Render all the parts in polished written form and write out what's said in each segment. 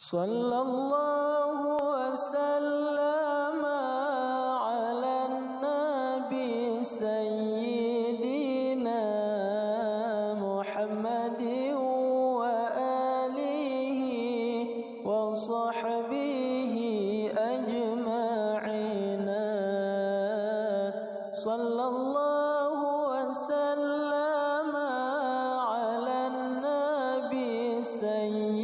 Sallallahu wasallam ala nabi sayyidina Muhammadin wa alihi wa sahbihi ajma'ina. Sallallahu wasallam ala nabi sayyidina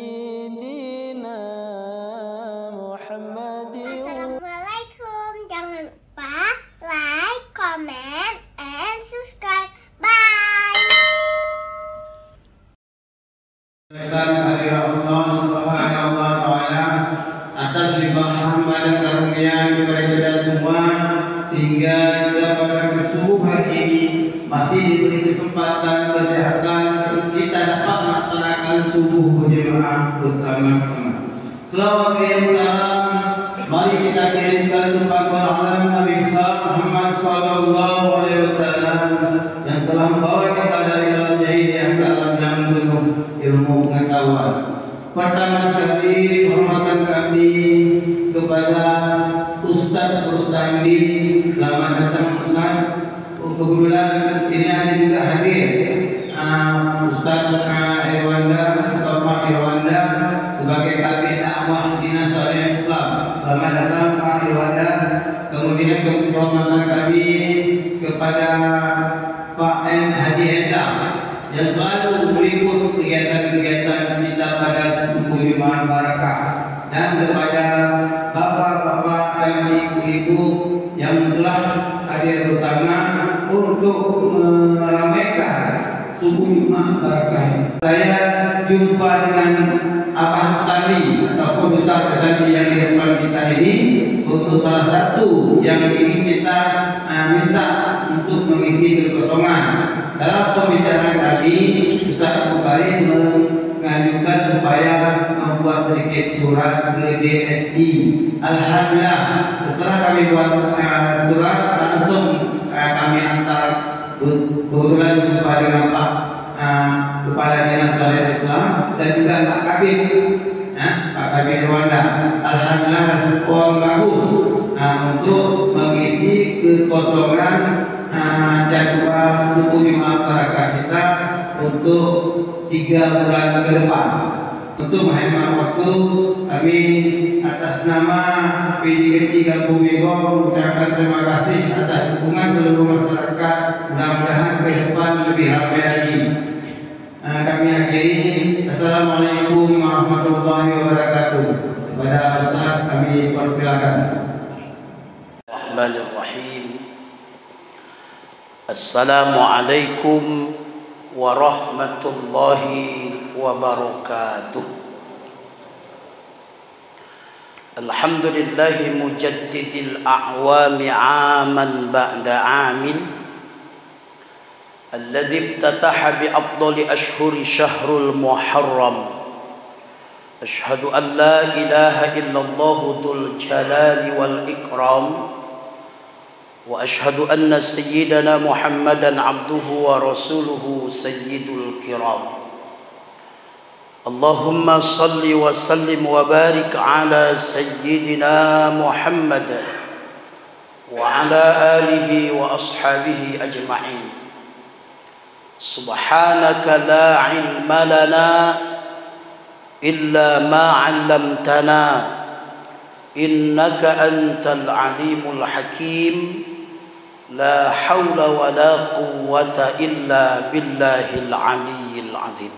Assalamualaikum. Jangan lupa like, comment, and subscribe. Bye. Hari Allah Subhanahu wa Ta'ala atas limpahan pada karunia kepada kita semua, sehingga kita pada subuh hari ini masih diberi kesempatan kesehatan kita dapat melaksanakan subuh berjemaah bersama-sama. Selawat dan salam mari kita kirimkan kepada alam Nabi Muhammad sallallahu alaihi wasallam yang telah membawa kita dari alam jahiliyah ke alam yang penuh ilmu pengetahuan. Pertama sekali hormatan kami kepada Ustaz Rustamdi. Selamat datang Ustaz. Kebetulan ini ada juga hadir Ustaz Irwanda, Bapak Irwanda sebagai kabid dakwah Dinas Syariah Islam. Selamat datang Pak Irwanda. Kemudian kehormatan kami kepada Pak Haji Endang yang selalu meliput kegiatan-kegiatan kita pada subuh Jumat Barakah, dan kepada bapak-bapak dan ibu-ibu yang telah hadir bersama untuk meramaikan subuh Jumat Barakah. Saya jumpa dengan Abah Ustadi ataupun Ustaz Ustadi yang di depan kita ini untuk salah satu yang ingin kita minta untuk mengisi kekosongan. Dalam pembicaraan tadi, Ustaz Abu Karim mengajukan supaya membuat sedikit surat ke DSI. Alhamdulillah, setelah kami buat surat, langsung kami antar. Kebetulan jumpa dengan Pak Kepala Dinas Syariah Islam dan juga Pak Kabid, Pak Kabid Rwanda. Alhamdulillah respon bagus untuk mengisi kekosongan jadwal subuh Jumat Barakah kita untuk 3 bulan ke depan. Untuk menghemat waktu, kami atas nama PD Kecil Kampung Mego mengucapkan terima kasih atas dukungan seluruh masyarakat. Mudah-mudahan ke depan lebih ramai lagi. Kami akhiri. Assalamualaikum warahmatullahi wabarakatuh. Kepada Ustaz kami persilakan. Bismillahirrahmanirrahim. Assalamualaikum warahmatullahi wabarakatuh. Alhamdulillahi mujaddidil a'wami 'aman ba'da 'amin, alladhi iftataha bi afdali ashhuri syahrul muharram. Ashhadu an la ilaha illallah dzul jalali wal ikram, wa ashhadu anna sayyidana Muhammadan abduhu wa rasuluhu sayyidul kiram. Allahumma salli wa sallim wa barik ala sayyidina Muhammad wa ala alihi wa ashabihi ajma'in. Subhanaka la ilma lana illa ma 'allamtana innaka antal alimul hakim. La haula wa la quwwata illa billahil aliyyil azim.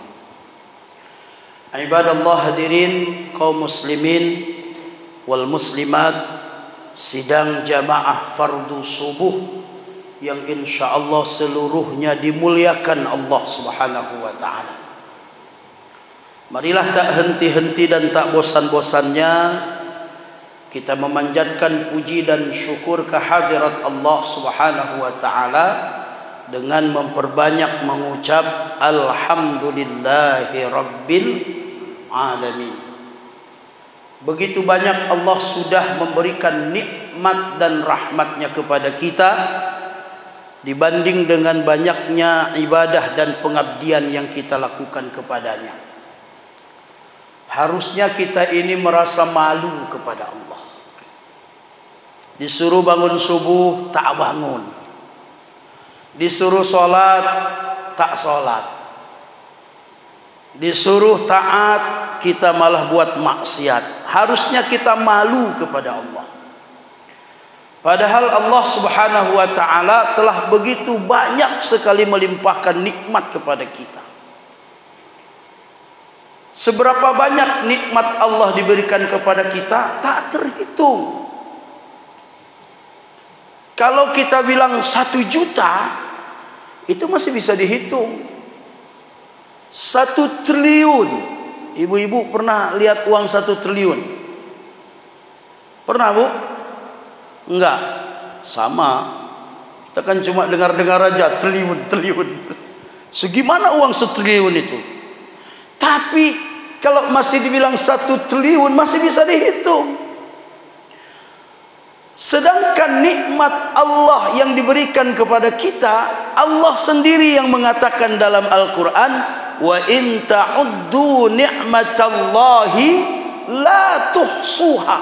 Ibadallah, hadirin kaum muslimin wal muslimat, sidang jamaah fardu subuh yang insyaallah seluruhnya dimuliakan Allah Subhanahu wa taala. Marilah tak henti-henti dan tak bosan-bosannya kita memanjatkan puji dan syukur kehadirat Allah Subhanahu wa taala dengan memperbanyak mengucap alhamdulillahi rabbil alamin. Begitu banyak Allah sudah memberikan nikmat dan rahmatnya kepada kita dibanding dengan banyaknya ibadah dan pengabdian yang kita lakukan kepadanya. Harusnya kita ini merasa malu kepada Allah. Disuruh bangun subuh, tak bangun. Disuruh sholat, tak sholat. Disuruh taat, kita malah buat maksiat. Harusnya kita malu kepada Allah. Padahal Allah Subhanahu wa ta'ala telah begitu banyak sekali melimpahkan nikmat kepada kita. Seberapa banyak nikmat Allah diberikan kepada kita tak terhitung. Kalau kita bilang 1 juta, itu masih bisa dihitung. 1 triliun. Ibu-ibu pernah lihat uang 1 triliun? Pernah, Bu? Enggak. Sama. Kita kan cuma dengar-dengar aja triliun. Segimana uang 1 triliun itu? Tapi kalau masih dibilang 1 triliun masih bisa dihitung. Sedangkan nikmat Allah yang diberikan kepada kita, Allah sendiri yang mengatakan dalam Al-Quran, wa in ta'uddu ni'matallahi la tuhsuha.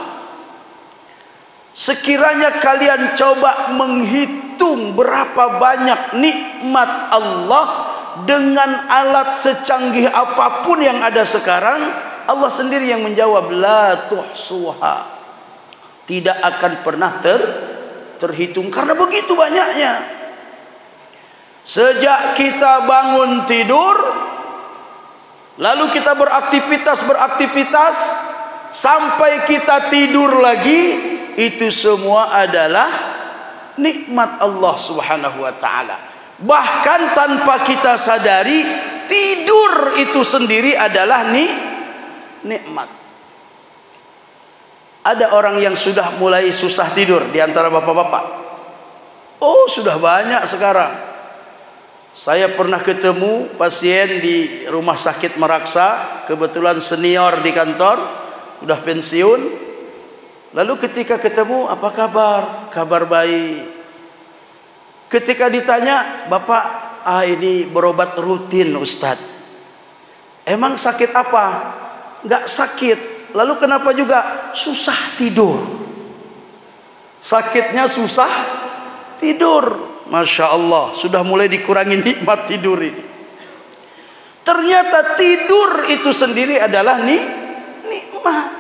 Sekiranya kalian coba menghitung berapa banyak nikmat Allah dengan alat secanggih apapun yang ada sekarang, Allah sendiri yang menjawab, la tuhsuha. Tidak akan pernah terhitung karena begitu banyaknya. Sejak kita bangun tidur, lalu kita beraktivitas sampai kita tidur lagi, itu semua adalah nikmat Allah Subhanahu wa ta'ala. Bahkan tanpa kita sadari, tidur itu sendiri adalah nikmat. Ada orang yang sudah mulai susah tidur di antara bapak-bapak. Oh, sudah banyak sekarang. Saya pernah ketemu pasien di rumah sakit Meraksa, kebetulan senior di kantor, sudah pensiun. Lalu ketika ketemu, apa kabar? Kabar baik. Ketika ditanya, Bapak, ini berobat rutin Ustadz. Emang sakit apa? Enggak sakit. Lalu kenapa juga? Susah tidur. Sakitnya susah tidur. Masya Allah, sudah mulai dikurangi nikmat tidur ini. Ternyata tidur itu sendiri adalah nikmat.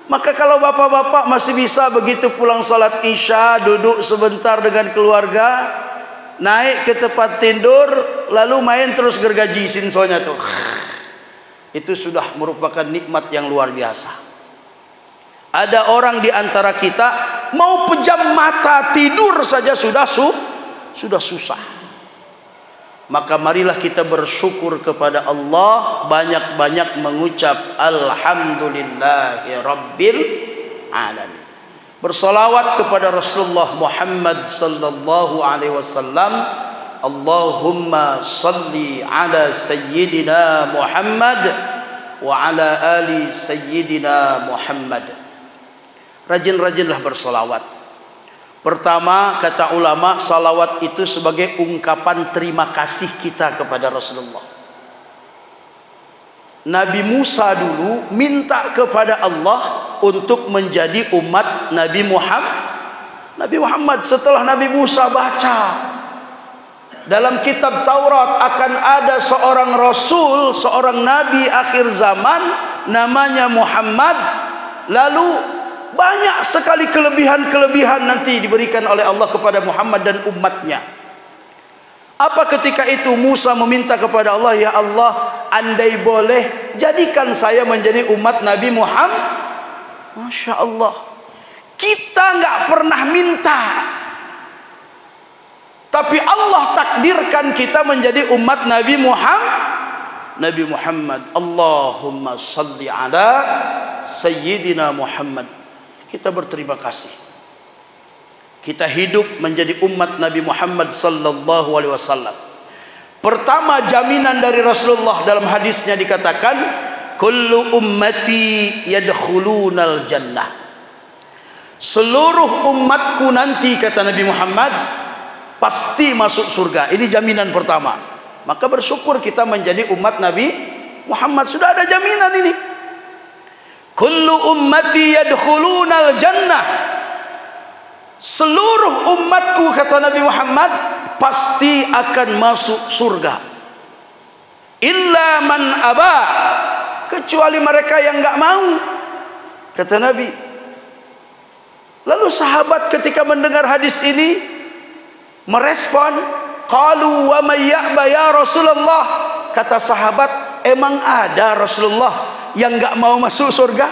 Maka kalau bapak-bapak masih bisa begitu pulang sholat isya, duduk sebentar dengan keluarga, naik ke tempat tidur, lalu main terus gergaji sinsonya tuh. Itu sudah merupakan nikmat yang luar biasa. Ada orang di antara kita mau pejam mata tidur saja sudah susah. Maka marilah kita bersyukur kepada Allah, banyak-banyak mengucap alhamdulillahi rabbil alamin. Bersolawat kepada Rasulullah Muhammad sallallahu alaihi wasallam. Allahumma salli ala sayyidina Muhammad wa ala ali sayyidina Muhammad. Rajin-rajinlah bersolawat. Pertama, kata ulama, salawat itu sebagai ungkapan terima kasih kita kepada Rasulullah. Nabi Musa dulu minta kepada Allah untuk menjadi umat Nabi Muhammad. Nabi Muhammad setelah Nabi Musa baca dalam kitab Taurat akan ada seorang Rasul, seorang Nabi akhir zaman namanya Muhammad. Lalu banyak sekali kelebihan-kelebihan nanti diberikan oleh Allah kepada Muhammad dan umatnya. Apa ketika itu Musa meminta kepada Allah, ya Allah, andai boleh jadikan saya menjadi umat Nabi Muhammad. Masya Allah, kita nggak pernah minta, tapi Allah takdirkan kita menjadi umat Nabi Muhammad. Nabi Muhammad, Allahumma salli ala sayyidina Muhammad. Kita berterima kasih. Kita hidup menjadi umat Nabi Muhammad sallallahu alaihi wasallam. Pertama, jaminan dari Rasulullah dalam hadisnya dikatakan, kullu ummati yadkhulunal jannah. Seluruh umatku nanti, kata Nabi Muhammad, pasti masuk surga. Ini jaminan pertama. Maka bersyukur kita menjadi umat Nabi Muhammad. Sudah ada jaminan ini. kullu ummati yadkhulunal jannah, seluruh umatku kata Nabi Muhammad pasti akan masuk surga, illa man aba, kecuali mereka yang enggak mau kata Nabi. Lalu sahabat ketika mendengar hadis ini merespon, qalu wa may ya'ba ya Rasulullah, kata sahabat, emang ada Rasulullah yang enggak mau masuk surga?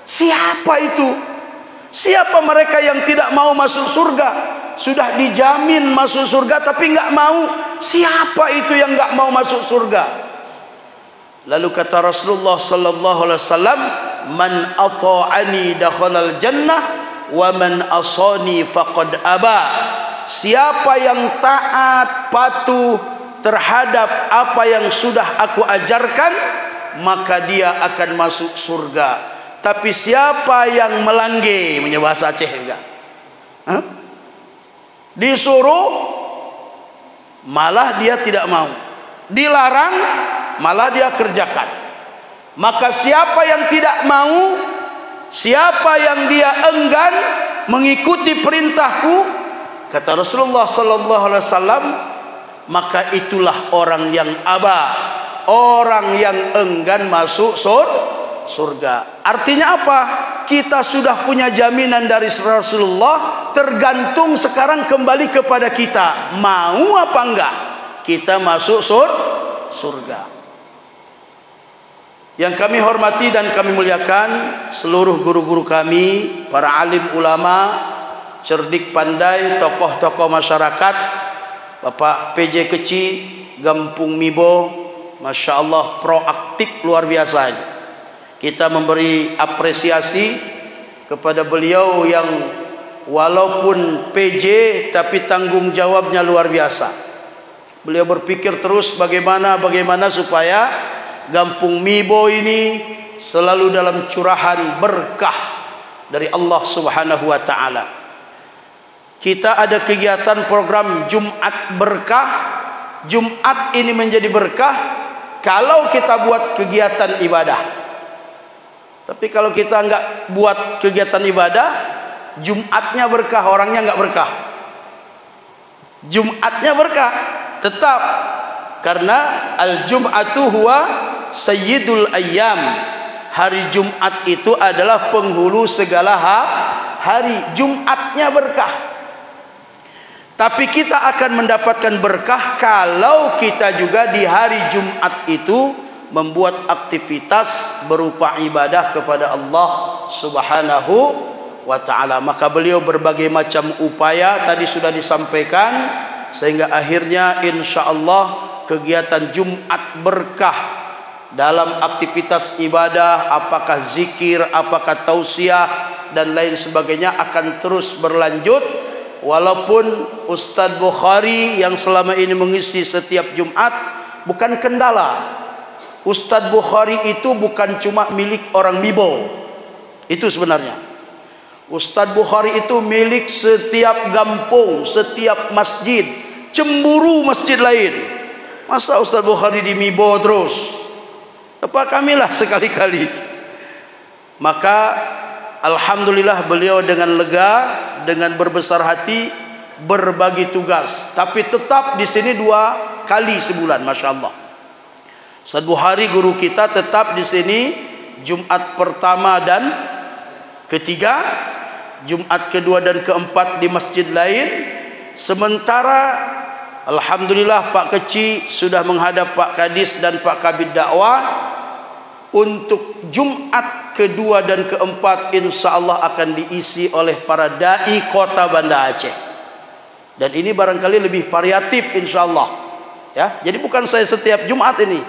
Siapa itu? Siapa mereka yang tidak mau masuk surga? Sudah dijamin masuk surga tapi enggak mau. Siapa itu yang enggak mau masuk surga? Lalu kata Rasulullah sallallahu alaihi wasallam, man ata'ani dakhalal jannah wa man asani faqad aba. Siapa yang taat patuh terhadap apa yang sudah aku ajarkan, maka dia akan masuk surga. Tapi siapa yang melangge, punya bahasa Aceh juga, disuruh malah dia tidak mau, dilarang malah dia kerjakan, maka siapa yang tidak mau, siapa yang dia enggan mengikuti perintahku, kata Rasulullah sallallahu alaihi wasallam, maka itulah orang yang aba, orang yang enggan masuk surga. Artinya apa? Kita sudah punya jaminan dari Rasulullah, tergantung sekarang kembali kepada kita, mau apa enggak kita masuk surga. Yang kami hormati dan kami muliakan seluruh guru-guru kami, para alim ulama, cerdik pandai, tokoh-tokoh masyarakat, Bapak PJ Kecil Gampung Mibo, Masya Allah proaktif luar biasa. Kita memberi apresiasi kepada beliau yang walaupun PJ tapi tanggung jawabnya luar biasa. Beliau berpikir terus bagaimana supaya Gampung Mibo ini selalu dalam curahan berkah dari Allah Subhanahu wa taala. Kita ada kegiatan program Jumat Berkah. Jumat ini menjadi berkah kalau kita buat kegiatan ibadah. Tapi kalau kita enggak buat kegiatan ibadah, Jumatnya berkah, orangnya enggak berkah. Jumatnya berkah tetap, karena al-jum'atu huwa sayyidul ayyam. Hari Jumat itu adalah penghulu segala hari. Jumatnya berkah. Tapi kita akan mendapatkan berkah kalau kita juga di hari Jumat itu membuat aktivitas berupa ibadah kepada Allah Subhanahu wa ta'ala. Maka beliau berbagai macam upaya tadi sudah disampaikan, sehingga akhirnya insya Allah kegiatan Jumat Berkah dalam aktivitas ibadah, apakah zikir, apakah tausiah dan lain sebagainya akan terus berlanjut. Walaupun Ustadz Bukhari yang selama ini mengisi setiap Jumat bukan kendala. Ustadz Bukhari itu bukan cuma milik orang Mibo. Itu sebenarnya Ustadz Bukhari itu milik setiap kampung, setiap masjid. Cemburu masjid lain. Masa Ustadz Bukhari di Mibo terus? Apa kamilah sekali-kali. Maka alhamdulillah beliau dengan lega, dengan berbesar hati berbagi tugas. Tapi tetap di sini 2 kali sebulan, masya Allah. Ustadz Bukhari guru kita tetap di sini Jumat pertama dan ketiga, Jumat kedua dan keempat di masjid lain. Sementara alhamdulillah Pak Kecil sudah menghadap Pak Kadis dan Pak Kabid Dakwah untuk Jumat kedua dan keempat insya Allah akan diisi oleh para dai kota Banda Aceh. Dan ini barangkali lebih variatif insya Allah, ya. Jadi bukan saya setiap Jumat ini,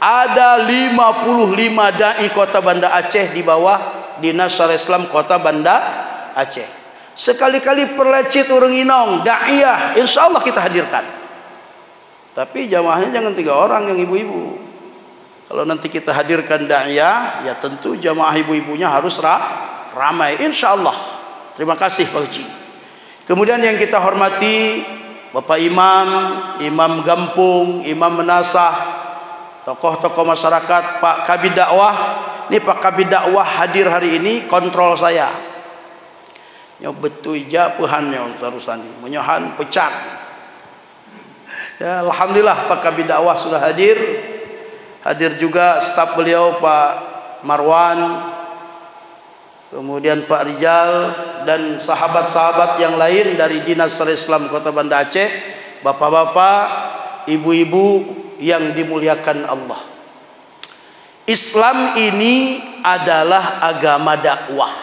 ada 55 dai kota Banda Aceh di bawah Dinas Syariah Islam kota Banda Aceh. Sekali-kali perlecit urang inong da'iyah insya Allah kita hadirkan. Tapi jamaahnya jangan 3 orang yang ibu-ibu. Kalau nanti kita hadirkan da'iyah, ya tentu jamaah ibu-ibunya harus ramai insya Allah. Terima kasih Pak Uci. Kemudian yang kita hormati Bapak Imam, Imam Gampung, Imam Menasah, tokoh-tokoh masyarakat, Pak Kabid Dakwah. Ini Pak Kabid Dakwah hadir hari ini, kontrol saya. Ya betul ja pehannya urusan ini. Menyohan pecat. Ya, alhamdulillah Pak Kabid Dakwah sudah hadir. Hadir juga staf beliau Pak Marwan, kemudian Pak Rijal dan sahabat-sahabat yang lain dari Dinas Syariah Islam Kota Banda Aceh, bapak-bapak, ibu-ibu yang dimuliakan Allah. Islam ini adalah agama dakwah.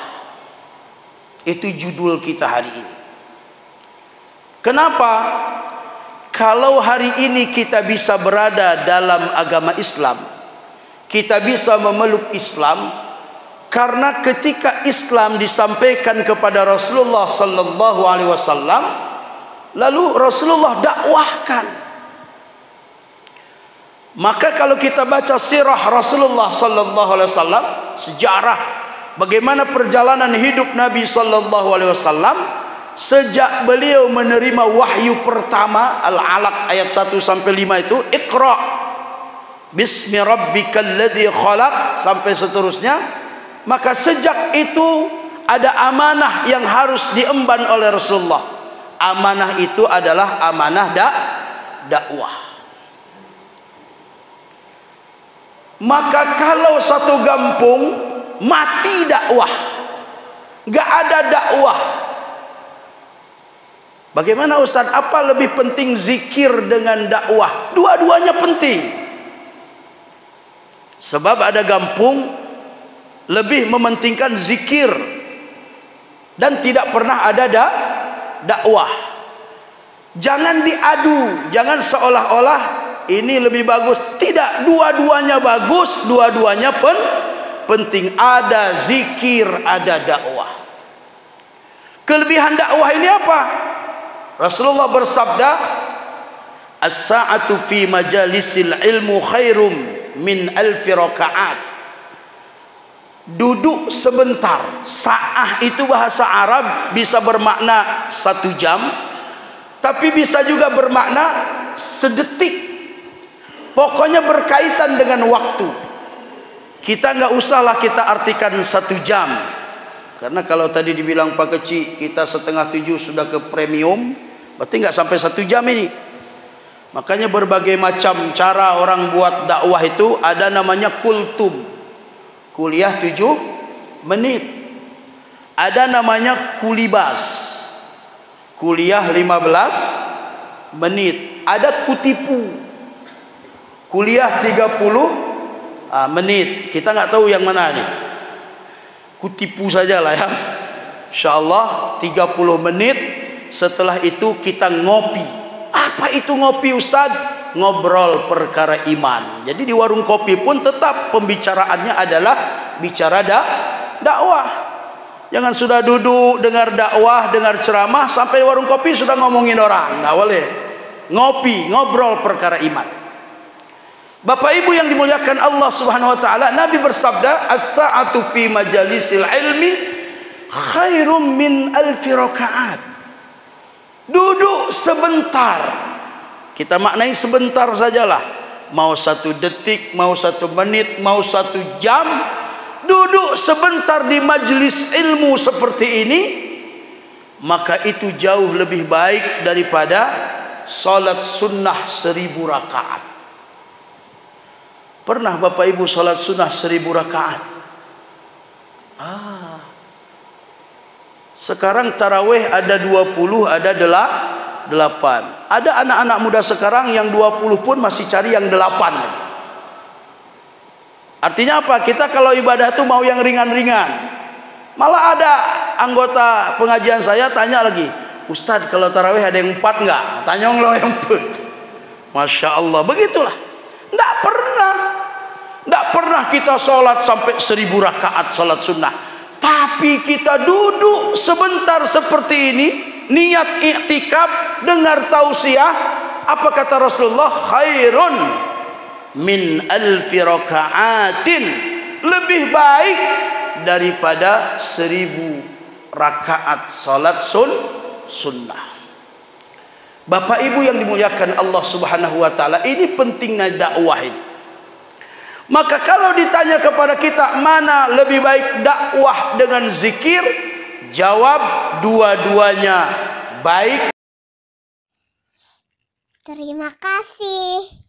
Itu judul kita hari ini. Kenapa? Kalau hari ini kita bisa berada dalam agama Islam, kita bisa memeluk Islam, karena ketika Islam disampaikan kepada Rasulullah sallallahu alaihi wasallam, lalu Rasulullah dakwahkan. Maka kalau kita baca sirah Rasulullah sallallahu alaihi wasallam, sejarah bagaimana perjalanan hidup Nabi sallallahu alaihi wasallam sejak beliau menerima wahyu pertama, Al-Alaq ayat 1 sampai 5 itu, Iqra bismi rabbikal ladzi khalaq sampai seterusnya. Maka sejak itu ada amanah yang harus diemban oleh Rasulullah. Amanah itu adalah amanah dakwah. Maka kalau satu kampung mati dakwah, gak ada dakwah, bagaimana Ustaz? Apa lebih penting zikir dengan dakwah? Dua-duanya penting. Sebab ada kampung lebih mementingkan zikir dan tidak pernah ada dakwah. Jangan diadu, jangan seolah-olah ini lebih bagus. Tidak, dua-duanya bagus, dua-duanya penting. Ada zikir, ada dakwah. Kelebihan dakwah ini apa? Rasulullah bersabda, as-sa'atu fi majalisil ilmu khairum min alfi rakaat. Duduk sebentar. Sa'ah itu bahasa Arab bisa bermakna 1 jam, tapi bisa juga bermakna sedetik. Pokoknya berkaitan dengan waktu. Kita nggak usahlah kita artikan 1 jam, karena kalau tadi dibilang Pak Kecil kita 6:30 sudah ke premium, berarti nggak sampai 1 jam ini. Makanya berbagai macam cara orang buat dakwah itu. Ada namanya kultum, kuliah 7 menit. Ada namanya kulibas, kuliah 15 menit. Ada kutipu, kuliah 30 menit. Kita nggak tahu yang mana nih. Kutipu sajalah ya. Insyaallah 30 menit. Setelah itu kita ngopi. Apa itu ngopi Ustaz? Ngobrol perkara iman. Jadi di warung kopi pun tetap pembicaraannya adalah bicara dakwah. Jangan sudah duduk dengar dakwah, dengar ceramah, sampai warung kopi sudah ngomongin orang. Nggak boleh. Ngopi, ngobrol perkara iman. Bapak Ibu yang dimuliakan Allah Subhanahu wa taala, Nabi bersabda, as-sa'atu fi majalisil ilmi khairum min alfi rakaat. Duduk sebentar. Kita maknai sebentar sajalah. Mau 1 detik, mau 1 menit, mau 1 jam. Duduk sebentar di majelis ilmu seperti ini, maka itu jauh lebih baik daripada salat sunnah 1000 rakaat. Pernah Bapak Ibu salat sunnah 1000 rakaat? Sekarang tarawih ada 20, ada 8. Ada anak-anak muda sekarang yang 20 pun masih cari yang 8. Artinya apa? Kita kalau ibadah tuh mau yang ringan-ringan. Malah ada anggota pengajian saya tanya lagi, Ustadz kalau tarawih ada yang 4 enggak? Tanya lo yang 4. Masya Allah, begitulah. Tidak pernah kita sholat sampai 1000 rakaat sholat sunnah. Tapi kita duduk sebentar seperti ini, niat i'tikaf, dengar tausiah. Apa kata Rasulullah? Khairun min alfi rakaatin. Lebih baik daripada 1000 rakaat salat sunnah. Bapak Ibu yang dimuliakan Allah Subhanahu wa taala, ini pentingnya dakwah ini. Maka kalau ditanya kepada kita mana lebih baik dakwah dengan zikir, jawab dua-duanya baik. Terima kasih.